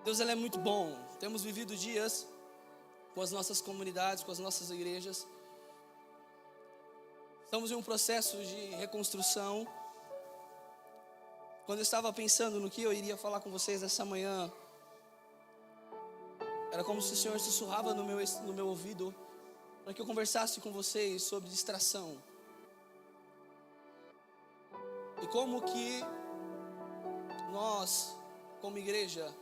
Deus, ele é muito bom. Temos vivido dias com as nossas comunidades, com as nossas igrejas. Estamos em um processo de reconstrução. Quando eu estava pensando no que eu iria falar com vocês essa manhã, era como se o Senhor sussurrava no meu ouvido para que eu conversasse com vocês sobre distração. E como que nós, como igreja,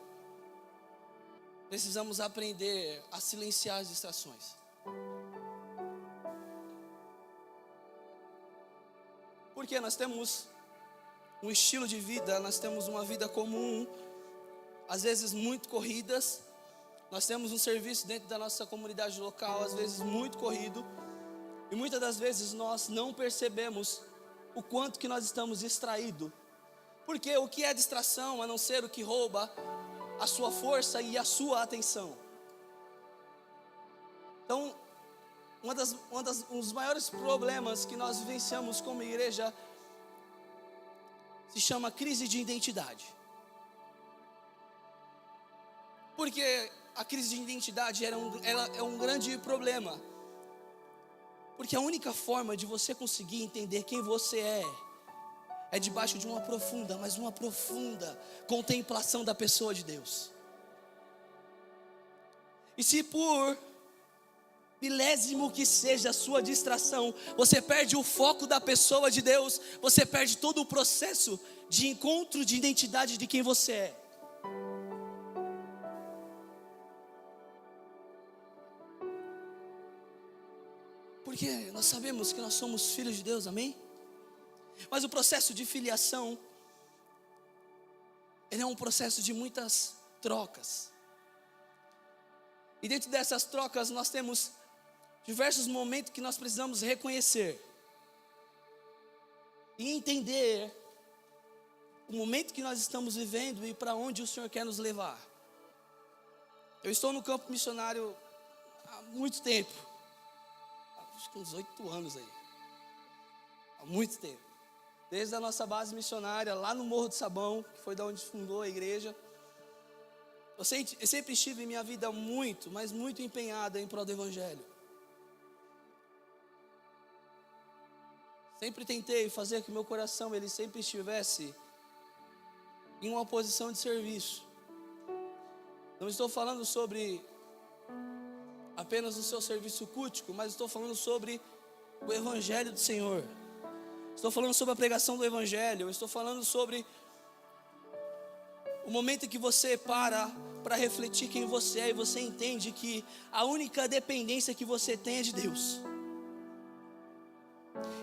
precisamos aprender a silenciar as distrações. Porque nós temos um estilo de vida, nós temos uma vida comum, às vezes muito corridas. Nós temos um serviço dentro da nossa comunidade local, às vezes muito corrido. E muitas das vezes nós não percebemos o quanto que nós estamos distraídos. Porque o que é distração, a não ser o que rouba a sua força e a sua atenção. Então, um dos maiores problemas que nós vivenciamos como igreja se chama crise de identidade. Porque a crise de identidade ela é um grande problema. Porque a única forma de você conseguir entender quem você é debaixo de uma profunda contemplação da pessoa de Deus. E se por milésimo que seja a sua distração, você perde o foco da pessoa de Deus, você perde todo o processo de encontro de identidade de quem você é. Porque nós sabemos que nós somos filhos de Deus, amém? Mas o processo de filiação, ele é um processo de muitas trocas. E dentro dessas trocas nós temos diversos momentos que nós precisamos reconhecer e entender o momento que nós estamos vivendo e para onde o Senhor quer nos levar. Eu estou no campo missionário há muito tempo, acho que uns 8 anos aí, há muito tempo. Desde a nossa base missionária, lá no Morro do Sabão, que foi da onde fundou a igreja. Eu sempre estive em minha vida muito, mas muito empenhada em prol do Evangelho. Sempre tentei fazer que meu coração ele sempre estivesse em uma posição de serviço. Não estou falando sobre apenas o seu serviço cultico, mas estou falando sobre o Evangelho do Senhor. Estou falando sobre a pregação do Evangelho. Eu estou falando sobre o momento em que você para refletir quem você é e você entende que a única dependência que você tem é de Deus.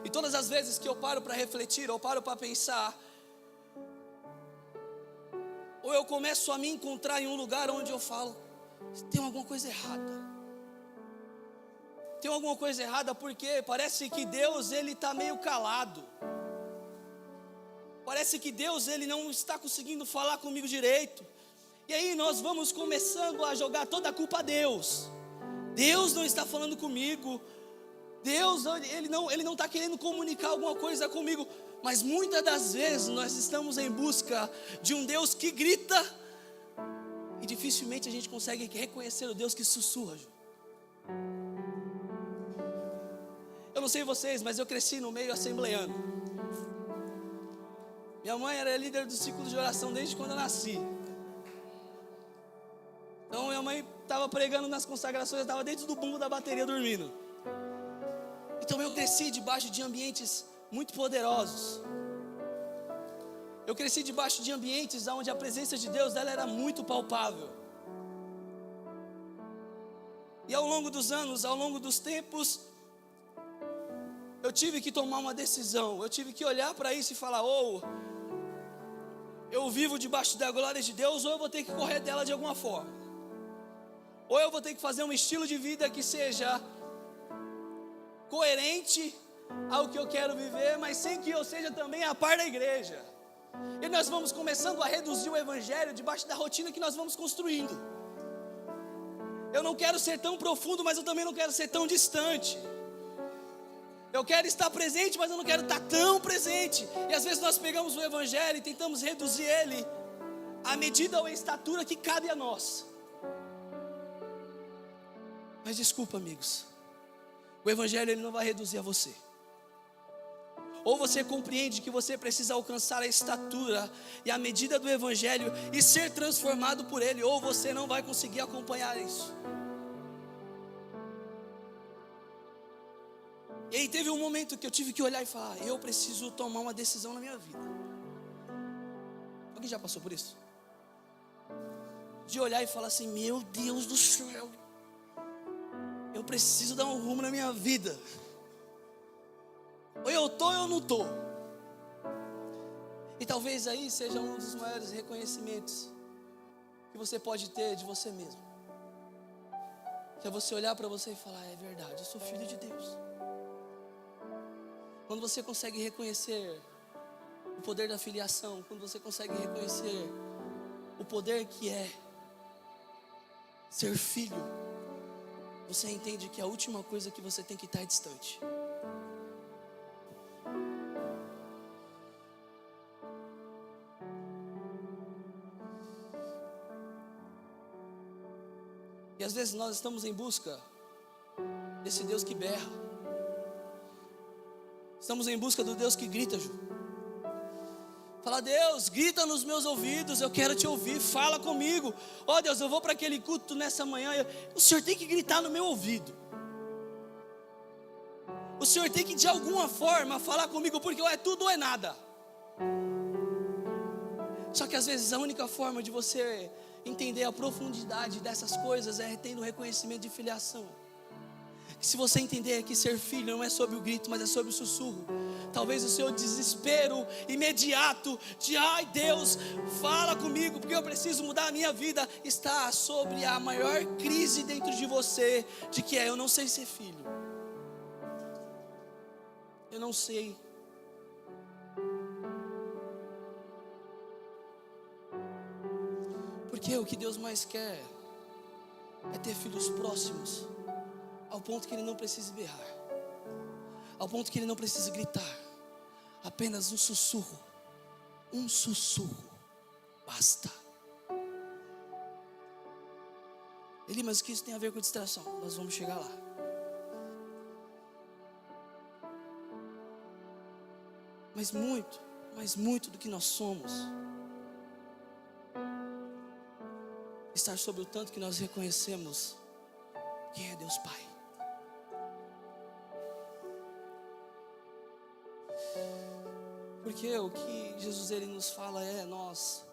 E todas as vezes que eu paro para refletir, ou paro para pensar, ou eu começo a me encontrar em um lugar onde eu falo, tem alguma coisa errada. Tem alguma coisa errada porque parece que Deus ele está meio calado. Parece que Deus ele não está conseguindo falar comigo direito. E aí nós vamos começando a jogar toda a culpa a Deus. Deus não está falando comigo. Deus ele não está querendo comunicar alguma coisa comigo. Mas muitas das vezes nós estamos em busca de um Deus que grita e dificilmente a gente consegue reconhecer o Deus que sussurra. Eu não sei vocês, mas eu cresci no meio assembleiano. Minha mãe era líder do ciclo de oração desde quando eu nasci. Então minha mãe estava pregando nas consagrações, eu estava dentro do bumbo da bateria dormindo. Então eu cresci debaixo de ambientes muito poderosos. Eu cresci debaixo de ambientes onde a presença de Deus ela era muito palpável. E ao longo dos anos, ao longo dos tempos, eu tive que tomar uma decisão. Eu tive que olhar para isso e falar, ou eu vivo debaixo da glória de Deus, ou eu vou ter que correr dela de alguma forma. Ou eu vou ter que fazer um estilo de vida que seja coerente ao que eu quero viver, mas sem que eu seja também a par da igreja. E nós vamos começando a reduzir o Evangelho debaixo da rotina que nós vamos construindo. Eu não quero ser tão profundo, mas eu também não quero ser tão distante. Eu quero estar presente, mas eu não quero estar tão presente. E às vezes nós pegamos o Evangelho e tentamos reduzir ele a medida ou a estatura que cabe a nós. Mas desculpa, amigos, o Evangelho ele não vai reduzir a você. Ou você compreende que você precisa alcançar a estatura e a medida do Evangelho e ser transformado por ele, ou você não vai conseguir acompanhar isso. E aí teve um momento que eu tive que olhar e falar: eu preciso tomar uma decisão na minha vida. Alguém já passou por isso? De olhar e falar assim: meu Deus do céu, eu preciso dar um rumo na minha vida. Ou eu estou ou eu não estou. E talvez aí seja um dos maiores reconhecimentos que você pode ter de você mesmo. Que é você olhar para você e falar: é verdade, eu sou filho de Deus. Quando você consegue reconhecer o poder da filiação, quando você consegue reconhecer o poder que é ser filho, você entende que a última coisa que você tem que estar é distante. E às vezes nós estamos em busca desse Deus que berra. Estamos em busca do Deus que grita, Ju. Fala: Deus, grita nos meus ouvidos, eu quero te ouvir, fala comigo. Ó Deus, eu vou para aquele culto nessa manhã, o Senhor tem que gritar no meu ouvido. O Senhor tem que de alguma forma falar comigo, porque ou é tudo ou é nada. Só que às vezes a única forma de você entender a profundidade dessas coisas é tendo reconhecimento de filiação. Se você entender que ser filho não é sobre o grito, mas é sobre o sussurro, talvez o seu desespero imediato de: ai Deus, fala comigo, porque eu preciso mudar a minha vida, está sobre a maior crise dentro de você, de que eu não sei ser filho. Eu não sei. Porque o que Deus mais quer é ter filhos próximos, ao ponto que ele não precise berrar, ao ponto que ele não precise gritar. Apenas um sussurro basta. Ele, mas o que isso tem a ver com distração? Nós vamos chegar lá. Mas muito do que nós somos estar sobre o tanto que nós reconhecemos quem é Deus Pai. Porque o que Jesus ele nos fala é: nós,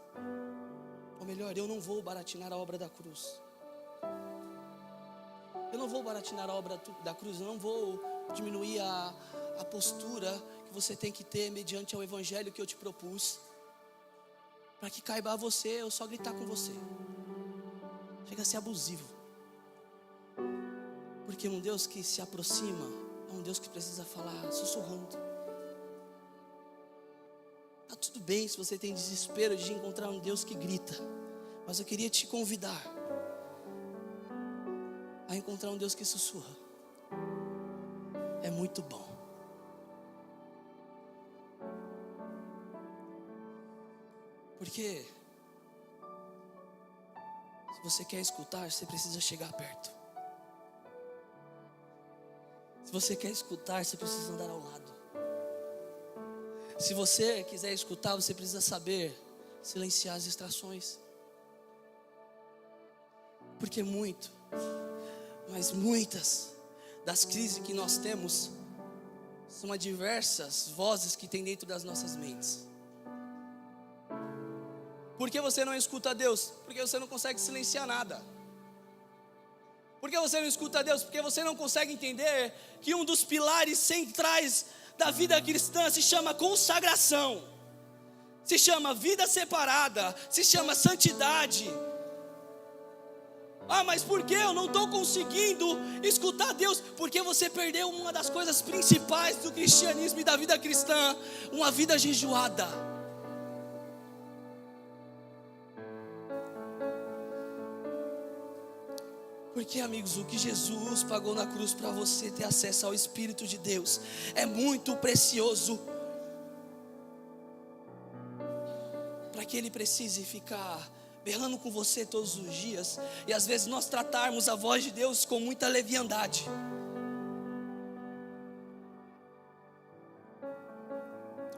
ou melhor, eu não vou baratinar a obra da cruz. Eu não vou baratinar a obra da cruz, eu não vou diminuir a postura que você tem que ter mediante ao evangelho que eu te propus, para que caiba a você eu só gritar com você. Chega a ser abusivo. Porque um Deus que se aproxima é um Deus que precisa falar sussurrando. Tá tudo bem se você tem desespero de encontrar um Deus que grita, mas eu queria te convidar a encontrar um Deus que sussurra. É muito bom. Porque se você quer escutar, você precisa chegar perto. Se você quer escutar, você precisa andar ao lado. Se você quiser escutar, você precisa saber silenciar as distrações. Porque muitas das crises que nós temos são adversas vozes que tem dentro das nossas mentes. Por que você não escuta Deus? Porque você não consegue silenciar nada. Por que você não escuta Deus? Porque você não consegue entender que um dos pilares centrais da vida cristã se chama consagração, se chama vida separada, se chama santidade. Ah, mas por que eu não estou conseguindo escutar Deus? Porque você perdeu uma das coisas principais do cristianismo e da vida cristã, uma vida jejuada. Porque, amigos, o que Jesus pagou na cruz para você ter acesso ao Espírito de Deus é muito precioso, para que Ele precise ficar berrando com você todos os dias, e às vezes nós tratarmos a voz de Deus com muita leviandade.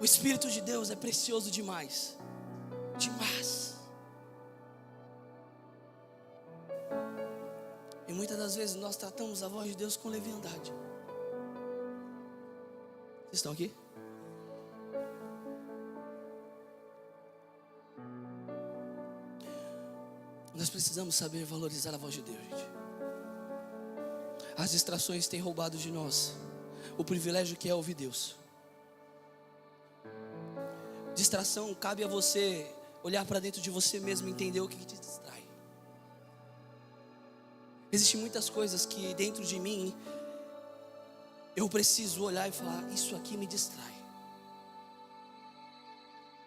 O Espírito de Deus é precioso demais, demais. E muitas das vezes nós tratamos a voz de Deus com leviandade. Vocês estão aqui? Nós precisamos saber valorizar a voz de Deus, gente. As distrações têm roubado de nós o privilégio que é ouvir Deus. Distração, cabe a você olhar para dentro de você mesmo e entender o que te distrai. Existem muitas coisas que dentro de mim eu preciso olhar e falar: isso aqui me distrai.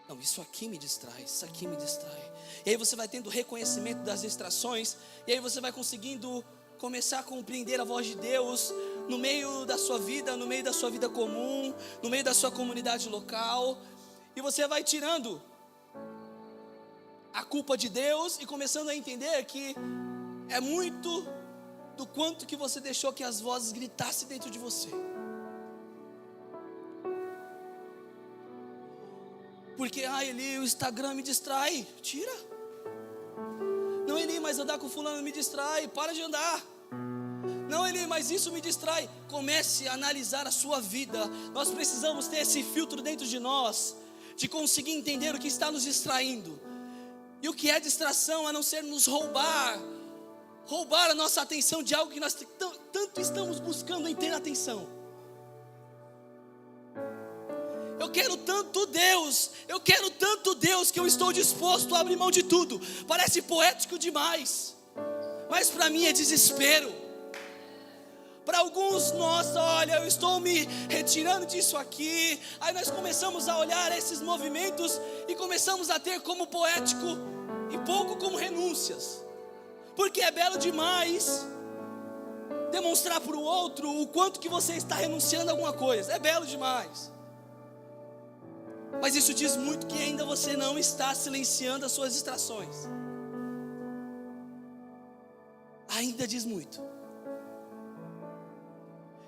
Não, isso aqui me distrai, isso aqui me distrai. E aí você vai tendo reconhecimento das distrações, e aí você vai conseguindo começar a compreender a voz de Deus no meio da sua vida, no meio da sua vida comum, no meio da sua comunidade local. E você vai tirando a culpa de Deus e começando a entender que é muito do quanto que você deixou que as vozes gritassem dentro de você. Porque, Eli, o Instagram me distrai. Tira. Não, Eli, mas andar com fulano me distrai. Para de andar. Não, Eli, mas isso me distrai. Comece a analisar a sua vida. Nós precisamos ter esse filtro dentro de nós, de conseguir entender o que está nos distraindo. E o que é distração, a não ser nos roubar a nossa atenção de algo que nós tanto estamos buscando em ter atenção. Eu quero tanto Deus que eu estou disposto a abrir mão de tudo. Parece poético demais, mas para mim é desespero. Para alguns, nossa, olha, eu estou me retirando disso aqui. Aí nós começamos a olhar esses movimentos e começamos a ter como poético e pouco como renúncias. Porque é belo demais demonstrar para o outro o quanto que você está renunciando a alguma coisa. É belo demais. Mas isso diz muito que ainda você não está silenciando as suas distrações. Ainda diz muito.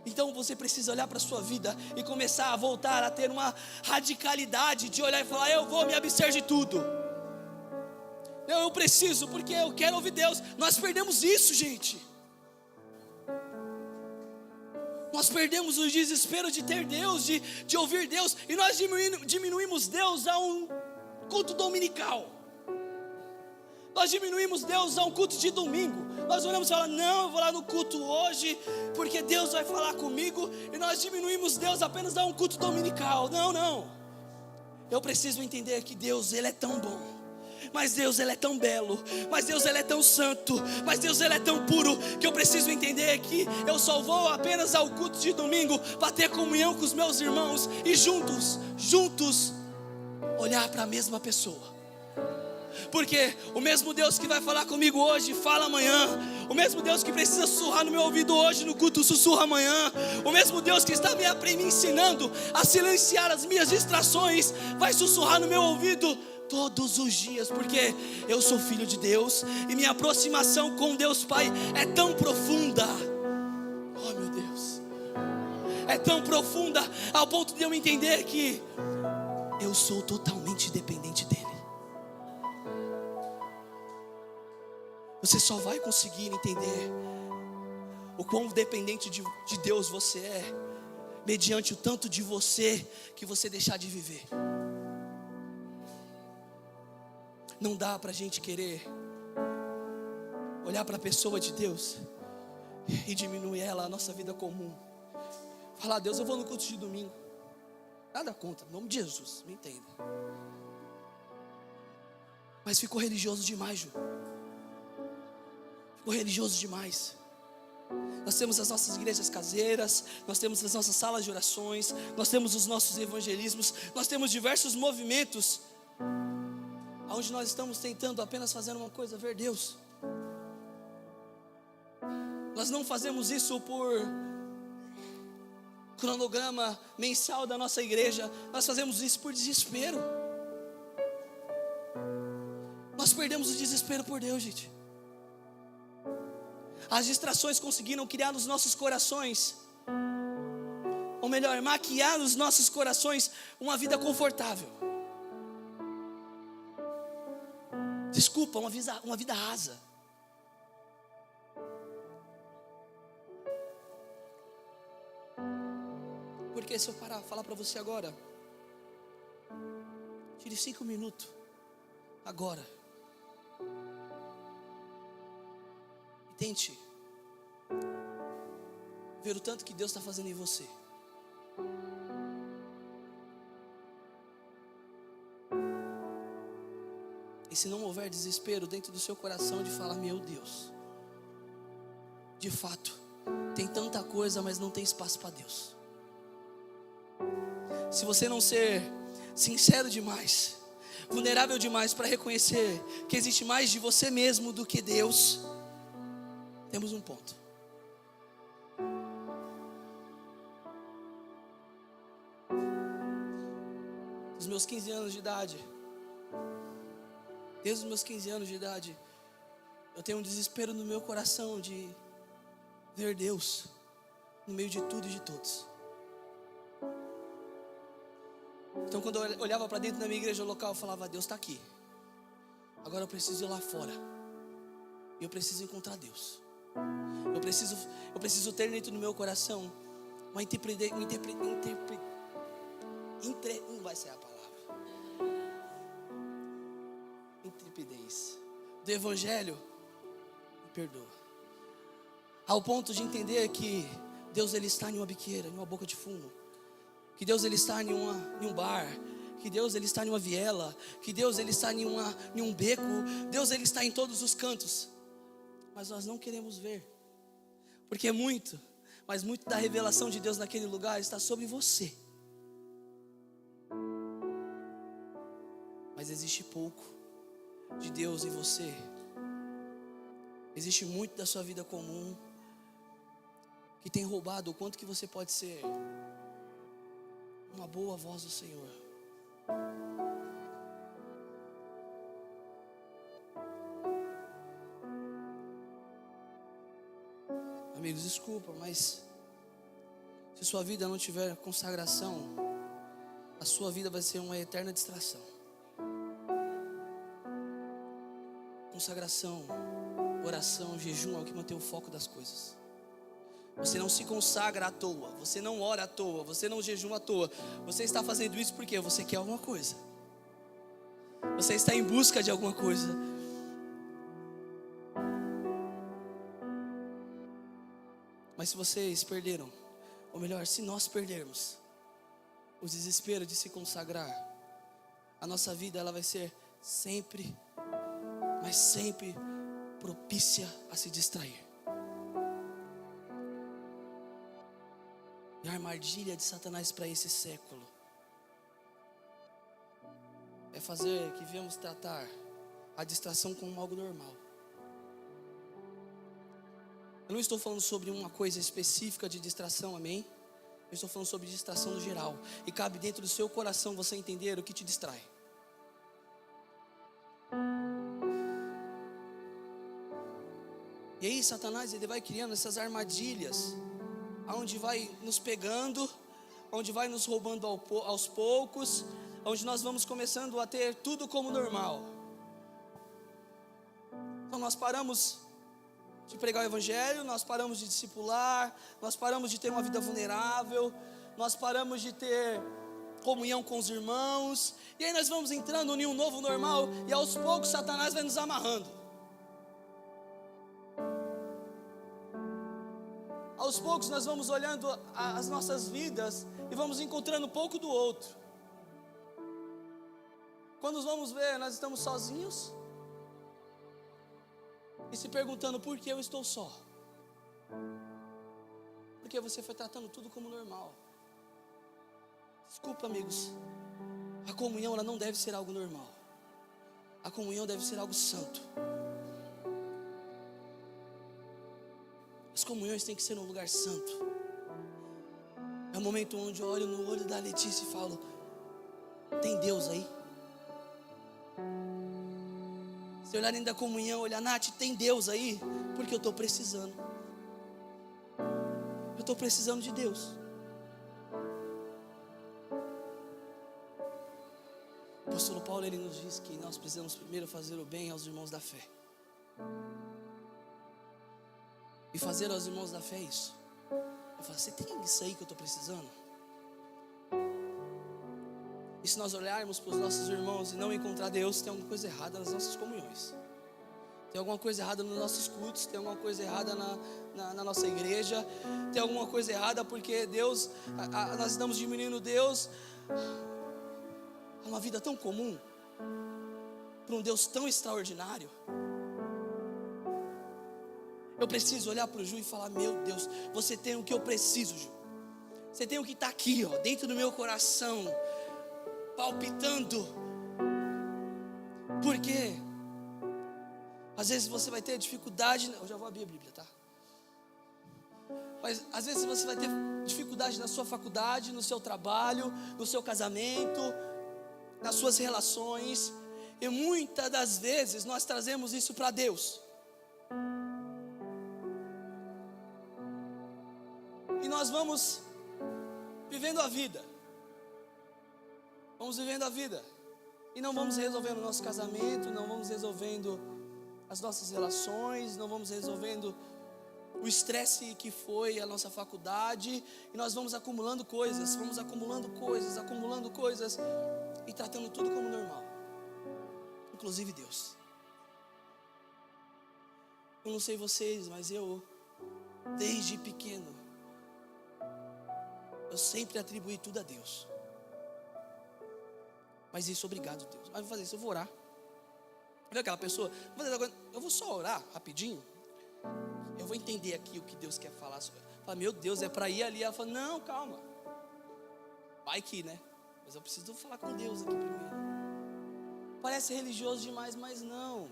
Então você precisa olhar para a sua vida e começar a voltar a ter uma radicalidade de olhar e falar: eu vou me abster de tudo. Não, eu preciso, porque eu quero ouvir Deus. Nós perdemos isso, gente. Nós perdemos o desespero de ter Deus, de ouvir Deus. E nós diminuímos Deus a um culto dominical. Nós diminuímos Deus a um culto de domingo. Nós olhamos e falamos: não, eu vou lá no culto hoje, porque Deus vai falar comigo. E nós diminuímos Deus apenas a um culto dominical. Não. Eu preciso entender que Deus, Ele é tão bom. Mas Deus, Ele é tão belo. Mas Deus, Ele é tão santo. Mas Deus, Ele é tão puro, que eu preciso entender que eu só vou apenas ao culto de domingo para ter comunhão com os meus irmãos e juntos olhar para a mesma pessoa. Porque o mesmo Deus que vai falar comigo hoje, fala amanhã. O mesmo Deus que precisa sussurrar no meu ouvido hoje no culto, sussurra amanhã. O mesmo Deus que está me ensinando a silenciar as minhas distrações, vai sussurrar no meu ouvido todos os dias. Porque eu sou filho de Deus e minha aproximação com Deus Pai é tão profunda. Oh meu Deus, é tão profunda ao ponto de eu entender que eu sou totalmente dependente dEle. Você só vai conseguir entender o quão dependente de Deus você é mediante o tanto de você que você deixar de viver. Não dá para a gente querer olhar para a pessoa de Deus e diminuir ela a nossa vida comum. Falar: Deus, eu vou no culto de domingo. Nada contra, em nome de Jesus, me entenda. Mas ficou religioso demais, Ju. Ficou religioso demais. Nós temos as nossas igrejas caseiras, nós temos as nossas salas de orações, nós temos os nossos evangelismos, nós temos diversos movimentos onde nós estamos tentando apenas fazer uma coisa: ver Deus. Nós não fazemos isso por cronograma mensal da nossa igreja, nós fazemos isso por desespero. perdemos o desespero por Deus, gente. As distrações conseguiram criar nos nossos corações, ou melhor, maquiar nos nossos corações uma vida confortável. Desculpa, uma vida rasa. Porque se eu falar para você agora, tire 5 minutos, agora, e tente ver o tanto que Deus está fazendo em você. E se não houver desespero dentro do seu coração de falar, meu Deus, de fato, tem tanta coisa, mas não tem espaço para Deus. Se você não ser sincero demais, vulnerável demais para reconhecer que existe mais de você mesmo do que Deus, temos um ponto. Dos meus 15 anos de idade, desde os meus 15 anos de idade, eu tenho um desespero no meu coração de ver Deus no meio de tudo e de todos. Então quando eu olhava para dentro da minha igreja local, eu falava, Deus está aqui. Agora eu preciso ir lá fora. E eu preciso encontrar Deus. Eu preciso ter dentro do meu coração uma não vai ser a palavra. Intrepidez do Evangelho, me perdoa, ao ponto de entender que Deus ele está em uma biqueira, em uma boca de fumo, que Deus ele está em um bar, que Deus ele está em uma viela, que Deus ele está em um beco, Deus ele está em todos os cantos, mas nós não queremos ver, porque muito da revelação de Deus naquele lugar está sobre você, mas existe pouco de Deus em você. Existe muito da sua vida comum que tem roubado o quanto que você pode ser uma boa voz do Senhor. Amigos, desculpa, mas se sua vida não tiver consagração, a sua vida vai ser uma eterna distração. Consagração, oração, jejum é o que mantém o foco das coisas. Você não se consagra à toa, você não ora à toa, você não jejuma à toa. Você está fazendo isso porque você quer alguma coisa. Você está em busca de alguma coisa. Mas se vocês perderam, ou melhor, se nós perdermos o desespero de se consagrar, a nossa vida ela vai ser sempre, mas sempre propícia a se distrair. E a armadilha de Satanás para esse século é fazer que viemos tratar a distração como algo normal. Eu não estou falando sobre uma coisa específica de distração, amém? Eu estou falando sobre distração no geral. E cabe dentro do seu coração você entender o que te distrai. E aí Satanás ele vai criando essas armadilhas, onde vai nos pegando, onde vai nos roubando aos poucos, onde nós vamos começando a ter tudo como normal. Então nós paramos de pregar o Evangelho, nós paramos de discipular, nós paramos de ter uma vida vulnerável, nós paramos de ter comunhão com os irmãos, e aí nós vamos entrando em um novo normal, e aos poucos Satanás vai nos amarrando. Aos poucos nós vamos olhando as nossas vidas e vamos encontrando um pouco do outro. Quando vamos ver, nós estamos sozinhos e se perguntando por que eu estou só. Porque você foi tratando tudo como normal. Desculpa, amigos, a comunhão ela não deve ser algo normal. A comunhão deve ser algo santo. As comunhões têm que ser num lugar santo. É o momento onde eu olho no olho da Letícia e falo: tem Deus aí? Você olhar dentro da comunhão, olhar, Nath, tem Deus aí? Porque eu estou precisando. Eu estou precisando de Deus. O apóstolo Paulo, ele nos diz que nós precisamos primeiro fazer o bem aos irmãos da fé. E fazer aos irmãos da fé é isso. Eu falo, você tem isso aí que eu estou precisando? E se nós olharmos para os nossos irmãos e não encontrar Deus, tem alguma coisa errada nas nossas comunhões. Tem alguma coisa errada nos nossos cultos, tem alguma coisa errada na nossa igreja, tem alguma coisa errada porque Deus, nós estamos diminuindo Deus a uma vida tão comum, para um Deus tão extraordinário. Eu preciso olhar para o Ju e falar, meu Deus, você tem o que eu preciso, Ju. Você tem o que está aqui, ó, dentro do meu coração, palpitando. Por quê? Às vezes você vai ter dificuldade, eu já vou abrir a Bíblia, tá? Mas às vezes você vai ter dificuldade na sua faculdade, no seu trabalho, no seu casamento, nas suas relações. E muitas das vezes nós trazemos isso para Deus. E nós vamos vivendo a vida. Vamos vivendo a vida. E não vamos resolvendo o nosso casamento, não vamos resolvendo as nossas relações, não vamos resolvendo o estresse que foi a nossa faculdade. E nós vamos acumulando coisas, acumulando coisas e tratando tudo como normal, inclusive Deus. Eu não sei vocês, mas eu, desde pequeno, eu sempre atribuí tudo a Deus. Mas isso, obrigado Deus. Mas vou fazer isso, eu vou orar. Viu aquela pessoa? Eu vou só orar rapidinho. Eu vou entender aqui o que Deus quer falar. Fala, meu Deus, é para ir ali. Ela fala, não, calma. Vai que, né? Mas eu preciso falar com Deus aqui primeiro. Parece religioso demais, mas não.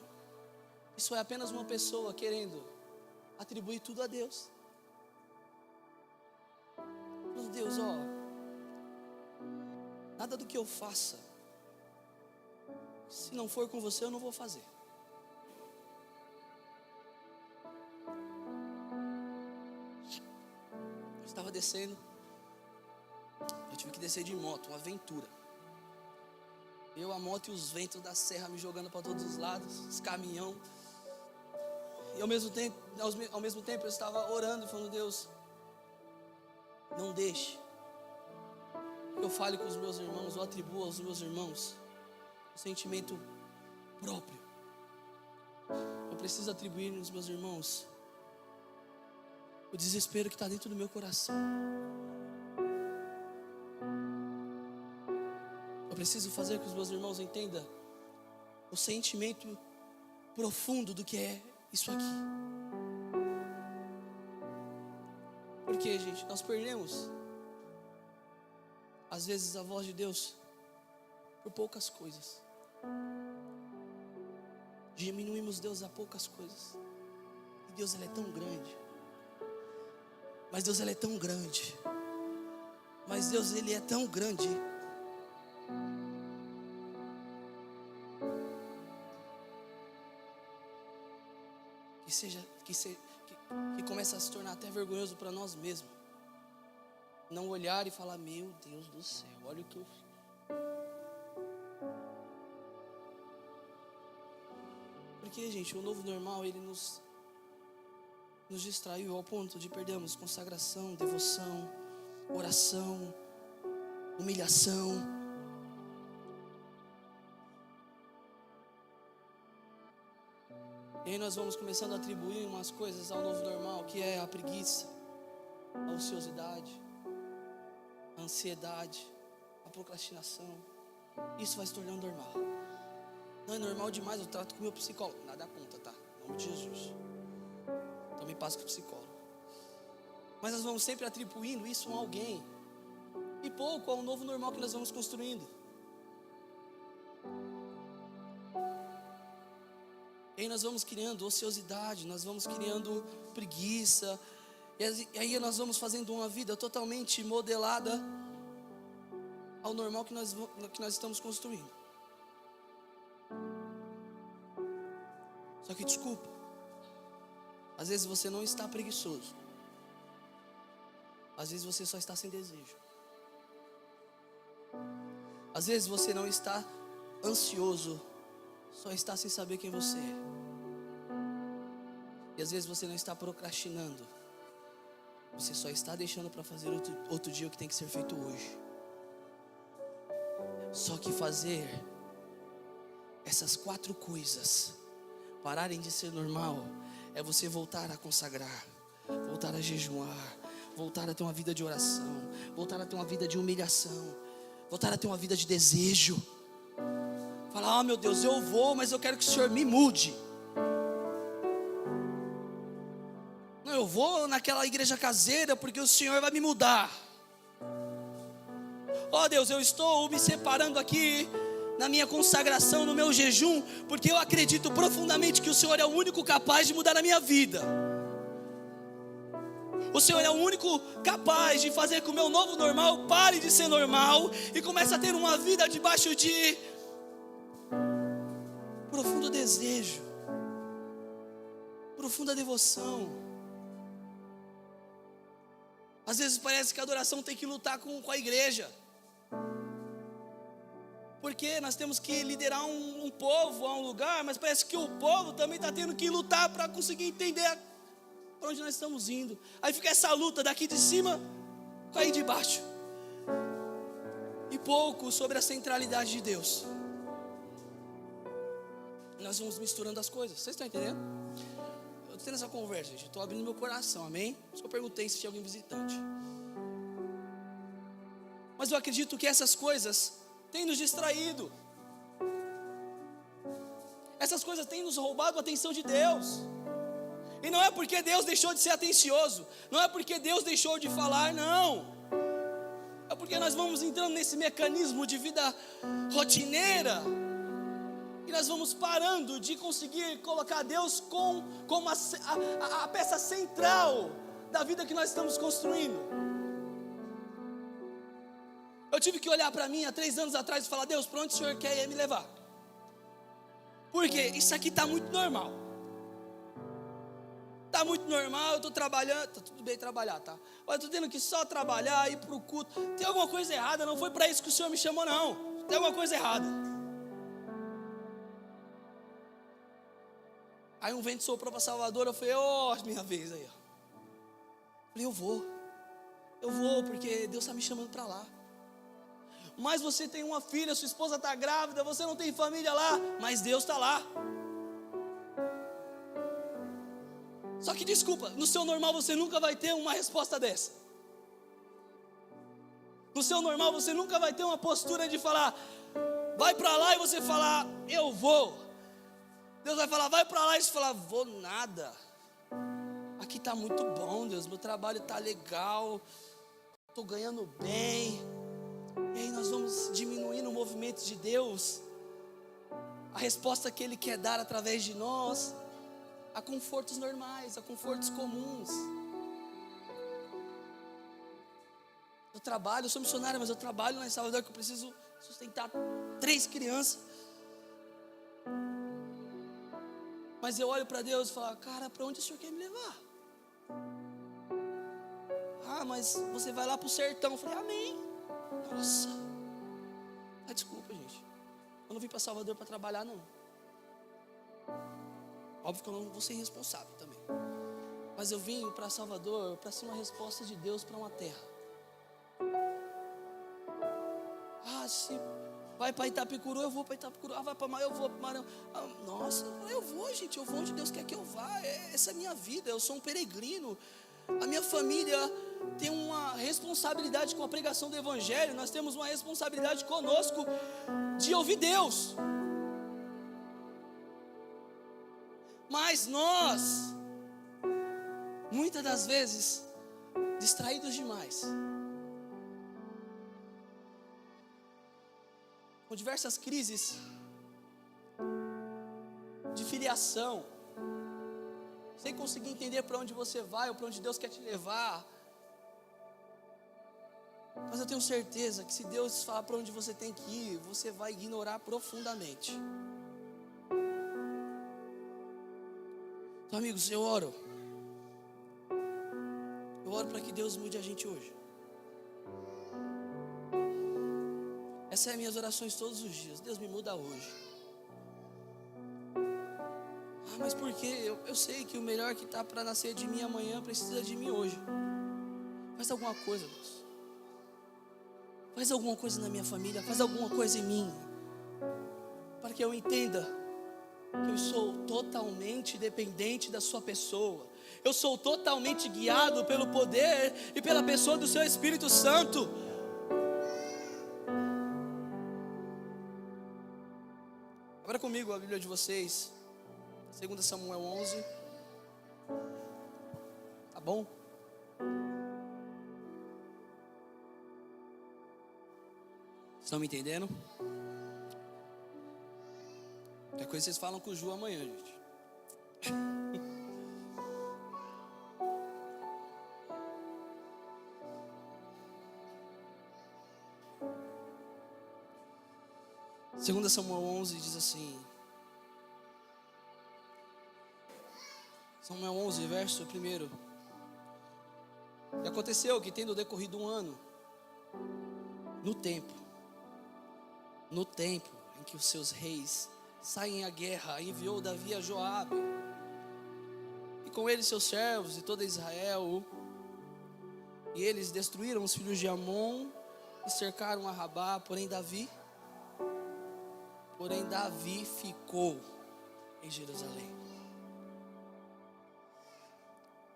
Isso é apenas uma pessoa querendo atribuir tudo a Deus. Meu Deus, ó, nada do que eu faça, se não for com você, eu não vou fazer. Eu estava descendo, eu tive que descer de moto, uma aventura. Eu, a moto e os ventos da serra me jogando para todos os lados, os caminhão. E ao mesmo tempo eu estava orando e falando, Deus, não deixe que eu fale com os meus irmãos, ou atribua aos meus irmãos o sentimento próprio. Eu preciso atribuir aos meus irmãos o desespero que está dentro do meu coração. Eu preciso fazer com que os meus irmãos entendam o sentimento profundo do que é isso aqui. Porque, gente, nós perdemos às vezes a voz de Deus por poucas coisas. Diminuímos Deus a poucas coisas. E Deus, ele é tão grande. Mas Deus, ele é tão grande. Mas Deus, ele é tão grande. Que começa a se tornar até vergonhoso para nós mesmos. Não olhar e falar, meu Deus do céu, olha o que eu fiz. Porque, gente, o novo normal, ele nos distraiu ao ponto de perdermos consagração, devoção, oração, humilhação. E aí nós vamos começando a atribuir umas coisas ao novo normal, que é a preguiça, a ociosidade, a ansiedade, a procrastinação. Isso vai se tornando normal. Não é normal demais, eu trato com o meu psicólogo. Nada conta, tá? Em nome de Jesus. Também passo com o psicólogo. Mas nós vamos sempre atribuindo isso a alguém. E pouco ao novo normal que nós vamos construindo. E aí nós vamos criando ociosidade, nós vamos criando preguiça. E aí nós vamos fazendo uma vida totalmente modelada ao normal que nós estamos construindo. Só que desculpa, às vezes você não está preguiçoso, às vezes você só está sem desejo, às vezes você não está ansioso, só está sem saber quem você é. E às vezes você não está procrastinando, você só está deixando para fazer outro dia o que tem que ser feito hoje. Só que fazer essas 4 coisas pararem de ser normal é você voltar a consagrar, voltar a jejuar, voltar a ter uma vida de oração, voltar a ter uma vida de humilhação, voltar a ter uma vida de desejo. Falar: meu Deus, eu vou, mas eu quero que o Senhor me mude. Não, eu vou naquela igreja caseira porque o Senhor vai me mudar. Deus, eu estou me separando aqui na minha consagração, no meu jejum, porque eu acredito profundamente que o Senhor é o único capaz de mudar a minha vida. O Senhor é o único capaz de fazer com que o meu novo normal pare de ser normal e comece a ter uma vida debaixo de profundo desejo, profunda devoção. Às vezes parece que a adoração tem que lutar com a igreja, porque nós temos que liderar um povo a um lugar, mas parece que o povo também está tendo que lutar para conseguir entender para onde nós estamos indo. Aí fica essa luta daqui de cima com aí de baixo, e pouco sobre a centralidade de Deus. Nós vamos misturando as coisas. Vocês estão entendendo? Eu estou tendo essa conversa, gente. Estou abrindo meu coração, amém? Por isso que eu perguntei se tinha alguém visitante. Mas eu acredito que essas coisas têm nos distraído. Essas coisas têm nos roubado a atenção de Deus. E não é porque Deus deixou de ser atencioso, não é porque Deus deixou de falar, não. É porque nós vamos entrando nesse mecanismo de vida rotineira, e nós vamos parando de conseguir colocar Deus como a peça central da vida que nós estamos construindo. Eu tive que olhar para mim há 3 anos atrás e falar: Deus, para onde o Senhor quer me levar? Porque isso aqui está muito normal. Está muito normal, eu estou trabalhando, está tudo bem trabalhar, tá? Mas eu estou tendo que só trabalhar, ir para o culto. Tem alguma coisa errada, não foi para isso que o Senhor me chamou, não. Tem alguma coisa errada. Aí um vento soprou para Salvador, eu falei: minha vez aí. Eu falei: eu vou, porque Deus está me chamando para lá. Mas você tem uma filha, sua esposa está grávida, você não tem família lá, mas Deus está lá. Só que desculpa, no seu normal você nunca vai ter uma resposta dessa. No seu normal você nunca vai ter uma postura de falar: vai para lá, e você falar: eu vou. Deus vai falar: vai para lá, e você falar: vou nada. Aqui está muito bom, Deus, meu trabalho está legal, estou ganhando bem. E aí nós vamos diminuindo o movimento de Deus, a resposta que Ele quer dar através de nós, a confortos normais, a confortos comuns. Eu trabalho, eu sou missionário, mas eu trabalho lá em Salvador, que eu preciso sustentar 3 crianças. Mas eu olho para Deus e falo: cara, para onde o Senhor quer me levar? Mas você vai lá para o sertão. Eu falei: amém. Nossa, desculpa, gente, eu não vim para Salvador para trabalhar, não. Óbvio que eu não vou ser irresponsável também, mas eu vim para Salvador para ser uma resposta de Deus para uma terra. Se vai para Itapicuru, eu vou para Itapicuru. Vai para Maranhão, eu vou para Maranhão. Nossa, eu vou, gente, eu vou onde Deus quer que eu vá. Essa é a minha vida, eu sou um peregrino. A minha família tem uma responsabilidade com a pregação do Evangelho. Nós temos uma responsabilidade conosco de ouvir Deus. Mas nós, muitas das vezes, distraídos demais, com diversas crises de filiação, sem conseguir entender para onde você vai ou para onde Deus quer te levar. Mas eu tenho certeza que se Deus falar para onde você tem que ir, você vai ignorar profundamente. Então, amigos, eu oro para que Deus mude a gente hoje. Essas são as minhas orações todos os dias. Deus me muda hoje. Mas por quê? Eu sei que o melhor que está para nascer de mim amanhã precisa de mim hoje. Faz alguma coisa, Deus. Faz alguma coisa na minha família. Faz alguma coisa em mim. Para que eu entenda que eu sou totalmente dependente da sua pessoa. Eu sou totalmente guiado pelo poder e pela pessoa do seu Espírito Santo. Abra comigo a Bíblia de vocês, 2 Samuel 11. Tá bom? Estão me entendendo? Qualquer coisa vocês falam com o Ju amanhã, gente. Segunda Samuel 11 diz assim. Samuel 11, verso 1. E aconteceu que, tendo decorrido um ano, no tempo em que os seus reis saem à guerra, enviou Davi a Joabe, e com ele seus servos e toda Israel, e eles destruíram os filhos de Amon e cercaram a Rabá, porém Davi ficou em Jerusalém.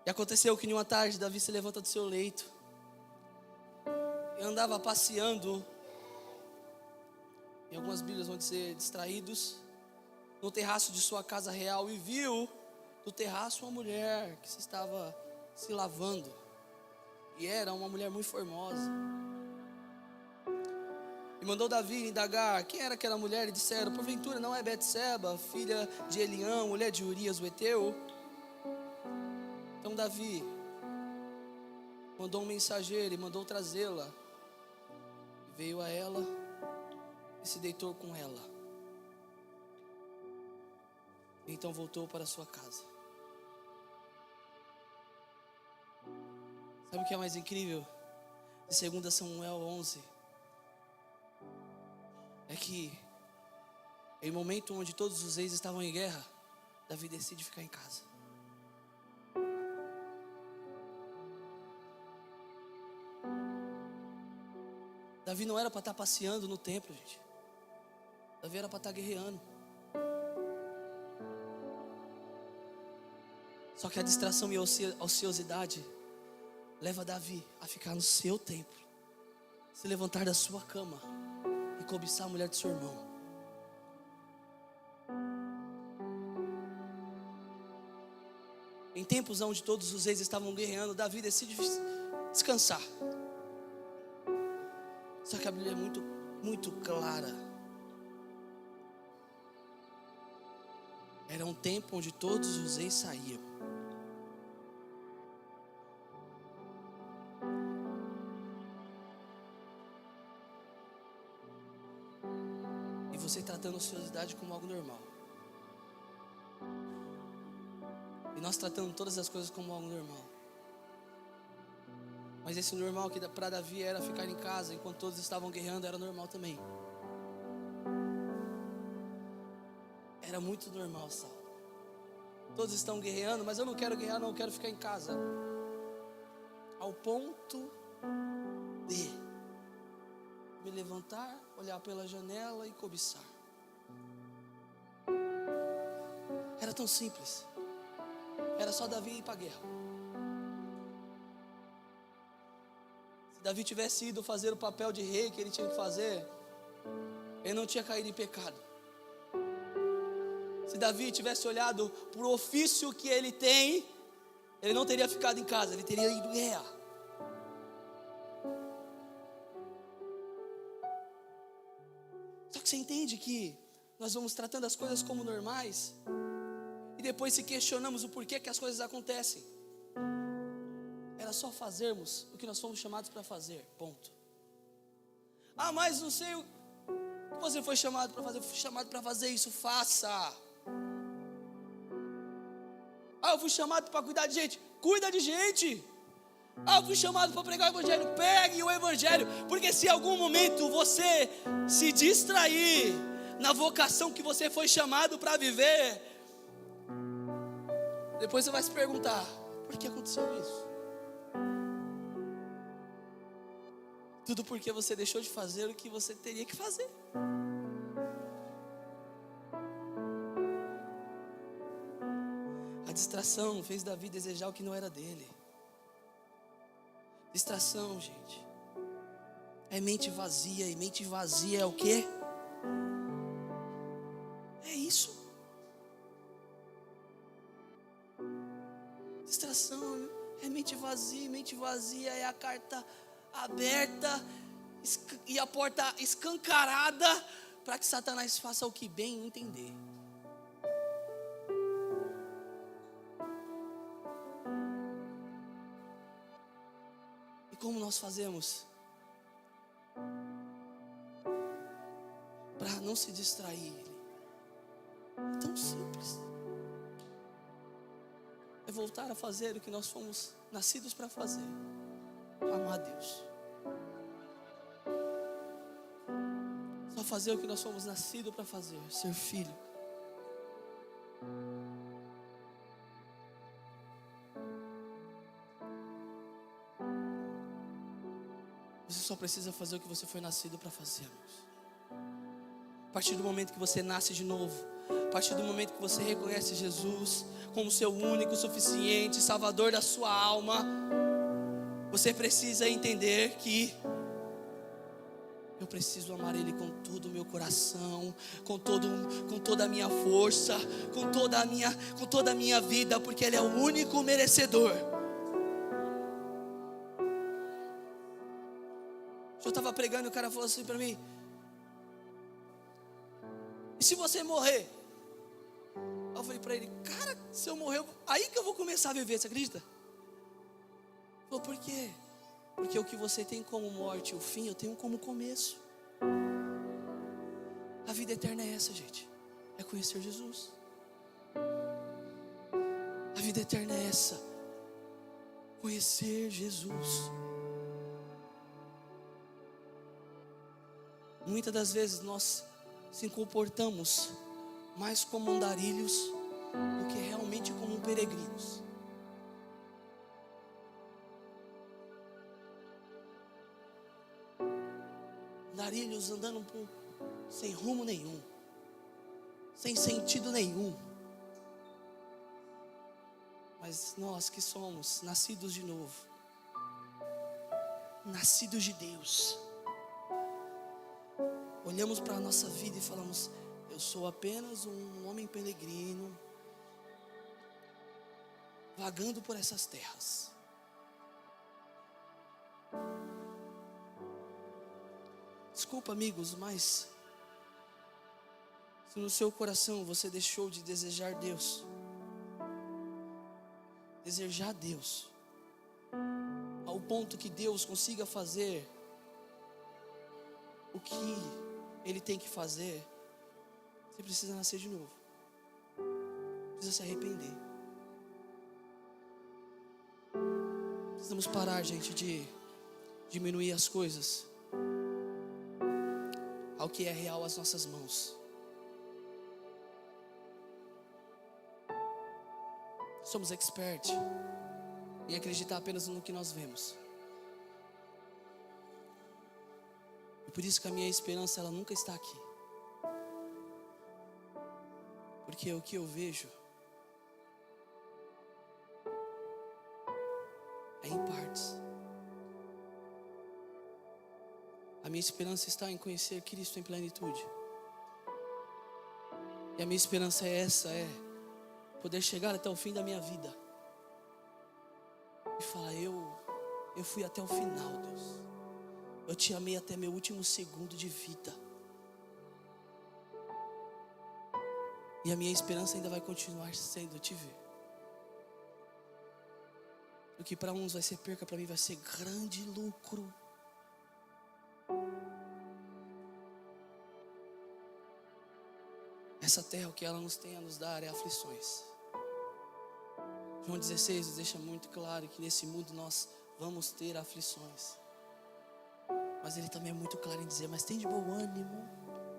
E aconteceu que numa tarde Davi se levanta do seu leito e andava passeando. Em algumas Bíblias vão dizer distraídos, no terraço de sua casa real, e viu do terraço uma mulher que estava se lavando, e era uma mulher muito formosa. E mandou Davi indagar quem era aquela mulher, e disseram: porventura não é Betseba, filha de Eliã, mulher de Urias o Heteu? Então Davi mandou um mensageiro e mandou trazê-la. Veio a ela e se deitou com ela. E então voltou para sua casa. Sabe o que é mais incrível de 2 Samuel 11? É que em momento onde todos os reis estavam em guerra, Davi decide ficar em casa. Davi não era para estar passeando no templo, gente. Davi era para estar guerreando. Só que a distração e a ociosidade leva Davi a ficar no seu templo, se levantar da sua cama e cobiçar a mulher de seu irmão. Em tempos onde todos os reis estavam guerreando, Davi decide descansar. Só que a Bíblia é muito clara. Era um tempo onde todos os reis saíam. E você tratando a ociosidade como algo normal. E nós tratando todas as coisas como algo normal. Mas esse normal que para Davi era ficar em casa enquanto todos estavam guerreando, era normal também. Era muito normal, Saulo. Todos estão guerreando, mas eu não quero guerrear, não, eu quero ficar em casa. Ao ponto de me levantar, olhar pela janela e cobiçar. Era tão simples. Era só Davi ir para a guerra. Se Davi tivesse ido fazer o papel de rei que ele tinha que fazer, ele não tinha caído em pecado. Se Davi tivesse olhado para o ofício que ele tem, ele não teria ficado em casa, ele teria ido guerrear. Só que você entende que nós vamos tratando as coisas como normais e depois se questionamos o porquê que as coisas acontecem. Era só fazermos o que nós fomos chamados para fazer, ponto. Mas não sei o que você foi chamado para fazer. Eu fui chamado para fazer isso, faça. Ah, eu fui chamado para cuidar de gente. Cuida de gente. Ah, eu fui chamado para pregar o evangelho. Pegue o evangelho. Porque se em algum momento você se distrair na vocação que você foi chamado para viver, depois você vai se perguntar: por que aconteceu isso? Tudo porque você deixou de fazer o que você teria que fazer. A distração fez Davi desejar o que não era dele. Distração, gente, é mente vazia. E mente vazia é o quê? É isso. Distração é mente vazia. E mente vazia é a carta aberta e a porta escancarada para que Satanás faça o que bem entender. E como nós fazemos para não se distrair? É tão simples. É voltar a fazer o que nós fomos nascidos para fazer: amar a Deus. Só fazer o que nós fomos nascidos para fazer: ser filho. Você só precisa fazer o que você foi nascido para fazer, irmãos. A partir do momento que você nasce de novo, a partir do momento que você reconhece Jesus como seu único, suficiente Salvador da sua alma, você precisa entender que eu preciso amar Ele com todo o meu coração, com toda a minha força, com toda a minha vida, porque Ele é o único merecedor. Eu estava pregando e o cara falou assim para mim: e se você morrer? Eu falei para ele: cara, se eu morrer, aí que eu vou começar a viver, você acredita? Ele falou: por quê? Porque o que você tem como morte, o fim, eu tenho como começo. A vida eterna é essa, gente: é conhecer Jesus. A vida eterna é essa: conhecer Jesus. Muitas das vezes nós se comportamos mais como andarilhos do que realmente como peregrinos. Andarilhos andando sem rumo nenhum, sem sentido nenhum. Mas nós que somos nascidos de novo, nascidos de Deus, olhamos para a nossa vida e falamos: eu sou apenas um homem peregrino, vagando por essas terras. Desculpa, amigos, mas se no seu coração você deixou de desejar Deus, ao ponto que Deus consiga fazer o que Ele tem que fazer, você precisa nascer de novo. Precisa se arrepender. Precisamos parar, gente, de diminuir as coisas ao que é real às nossas mãos. Somos experts em acreditar apenas no que nós vemos. E por isso que a minha esperança, ela nunca está aqui. Porque o que eu vejo é em partes. A minha esperança está em conhecer Cristo em plenitude. E a minha esperança é essa, é poder chegar até o fim da minha vida e falar: eu fui até o final, Deus. Eu te amei até meu último segundo de vida. E a minha esperança ainda vai continuar sendo te ver. O que para uns vai ser perca, para mim vai ser grande lucro. Essa terra, o que ela nos tem a nos dar é aflições. João 16 nos deixa muito claro que nesse mundo nós vamos ter aflições. Mas ele também é muito claro em dizer, mas tem de bom ânimo.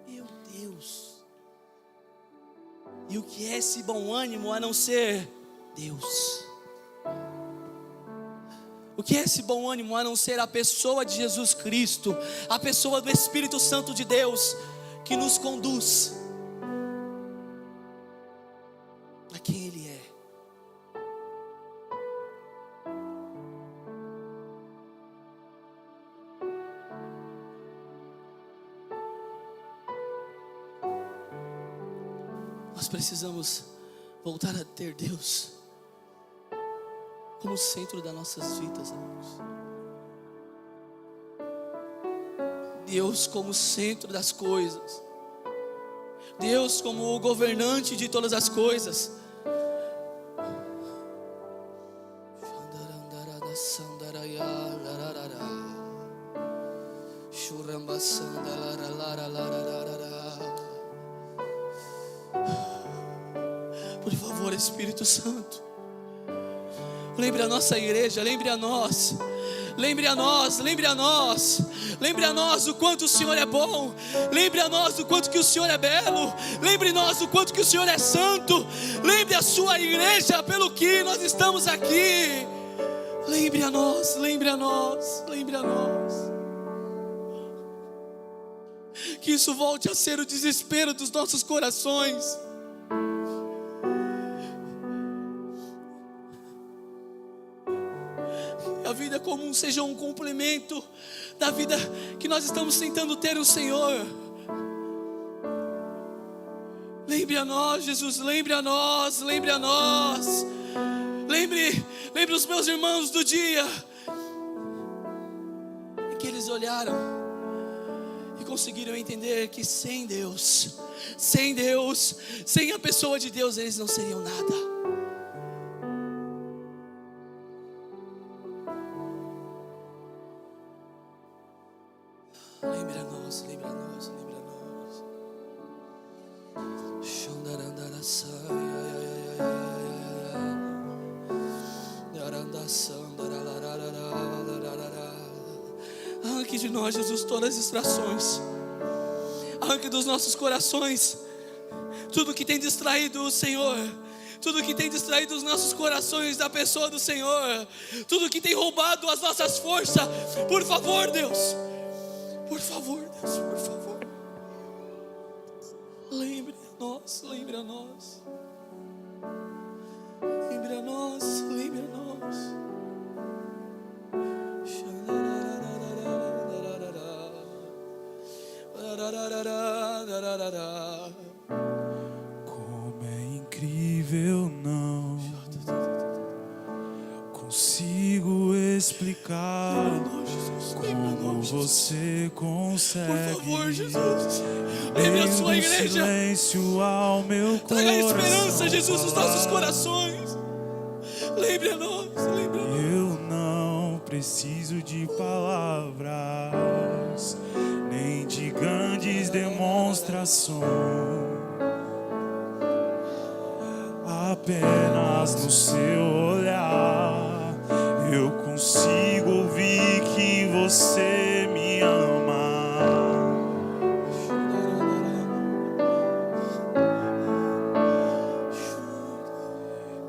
Meu Deus. E o que é esse bom ânimo a não ser Deus? O que é esse bom ânimo a não ser a pessoa de Jesus Cristo, a pessoa do Espírito Santo de Deus, que nos conduz a quem Ele é. Nós precisamos voltar a ter Deus como centro das nossas vidas, amigos. Deus como centro das coisas. Deus como o governante de todas as coisas. Por favor, Espírito Santo, lembre a nossa igreja, lembre a nós. Lembre a nós, lembre a nós. Lembre a nós o quanto o Senhor é bom. Lembre a nós o quanto que o Senhor é belo. Lembre a nós o quanto que o Senhor é santo. Lembre a sua igreja pelo que nós estamos aqui. Lembre a nós, lembre a nós, lembre a nós. Que isso volte a ser o desespero dos nossos corações. A vida comum seja um complemento da vida que nós estamos tentando ter no Senhor. Lembre a nós, Jesus, lembre a nós, lembre a nós. Lembre os meus irmãos do dia em que eles olharam e conseguiram entender que sem Deus, sem a pessoa de Deus, eles não seriam nada. Lembre a nós, lembre a nós, lembre a nós. Arranque de nós, Jesus, todas as distrações. Arranque dos nossos corações tudo que tem distraído o Senhor. Tudo que tem distraído os nossos corações da pessoa do Senhor. Tudo que tem roubado as nossas forças. Por favor, Deus. Por favor, Deus, por favor. Lembre a nós, lembre a nós. Lembre a nós, lembre a nós. Como é incrível, não consigo explicar como você consegue. Por favor, Jesus, lembre a sua igreja. Silêncio ao meu traga coração. esperança, Jesus, nos nossos corações. Lembre a nós, lembre a nós. Eu não preciso de palavras, nem de grandes demonstrações. Apenas no seu olhar eu consigo ouvir que você me ama.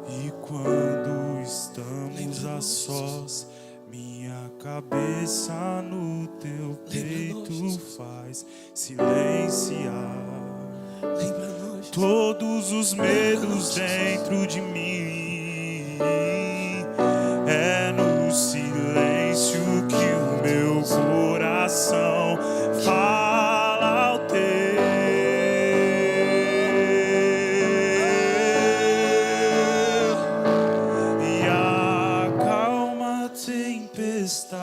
E quando estamos a sós, minha cabeça no teu peito faz silenciar todos os medos dentro de mim. É no silêncio que o meu coração fala ao teu. E acalma a tempestade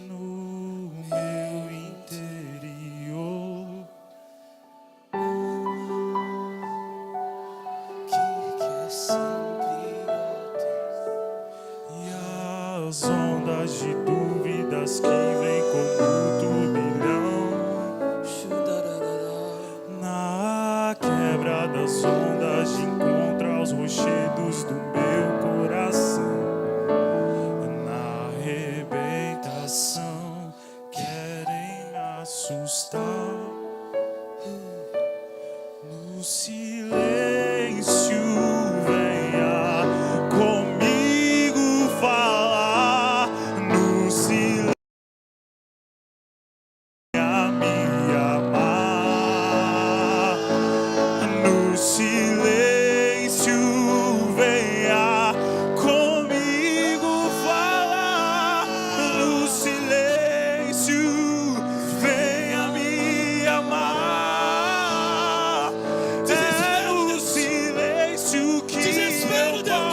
no meu interior. As ondas de dúvidas que vêm como turbilhão, na quebra das ondas de encontro aos rochedos do meu coração.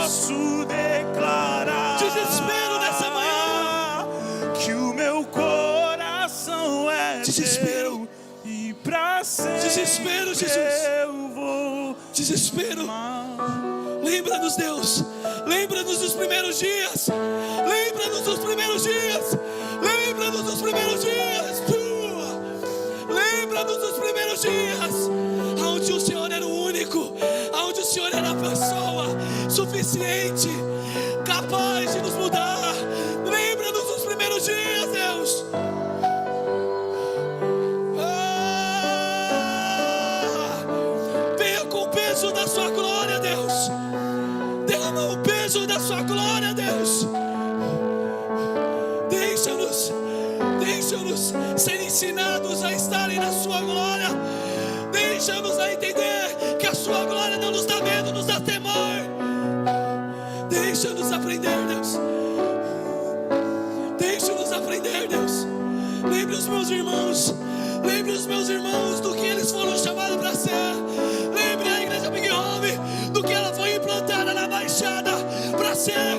posso declarar Desespero nessa manhã. que o meu coração é Desespero. teu e pra sempre Desespero, Jesus. eu vou Desespero. amar. Lembra-nos, Deus. Lembra-nos dos primeiros dias. Lembra-nos dos primeiros dias. Lembra-nos dos primeiros dias. Lembra-nos dos primeiros dias, onde o Senhor era o único, onde o Senhor era a pessoa suficiente, capaz de nos mudar. Lembra-nos dos primeiros dias, Deus. Venha com o peso da sua glória, Deus. Derrama o peso da sua glória, Deus. Deixa-nos ser ensinados a estarem na sua glória. Deixa-nos a entender que a sua glória não nos dá medo, nos dá temor. Deixa-nos aprender, Deus. Deixa-nos aprender, Deus. Lembre os meus irmãos. Lembre os meus irmãos do que eles foram chamados para ser. Lembre a igreja Big Home do que ela foi implantada na Baixada para ser.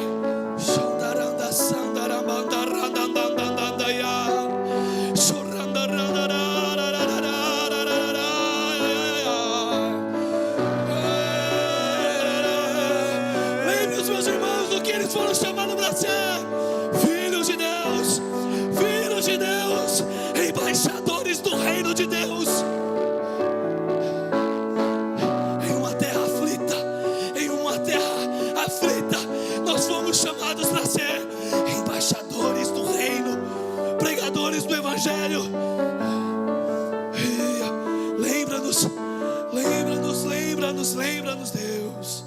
Lembre os meus irmãos do que eles foram chamados para ser. Filhos de Deus, embaixadores do reino de Deus. Em uma terra aflita, nós fomos chamados para ser embaixadores do reino, pregadores do evangelho. Lembra-nos, Deus.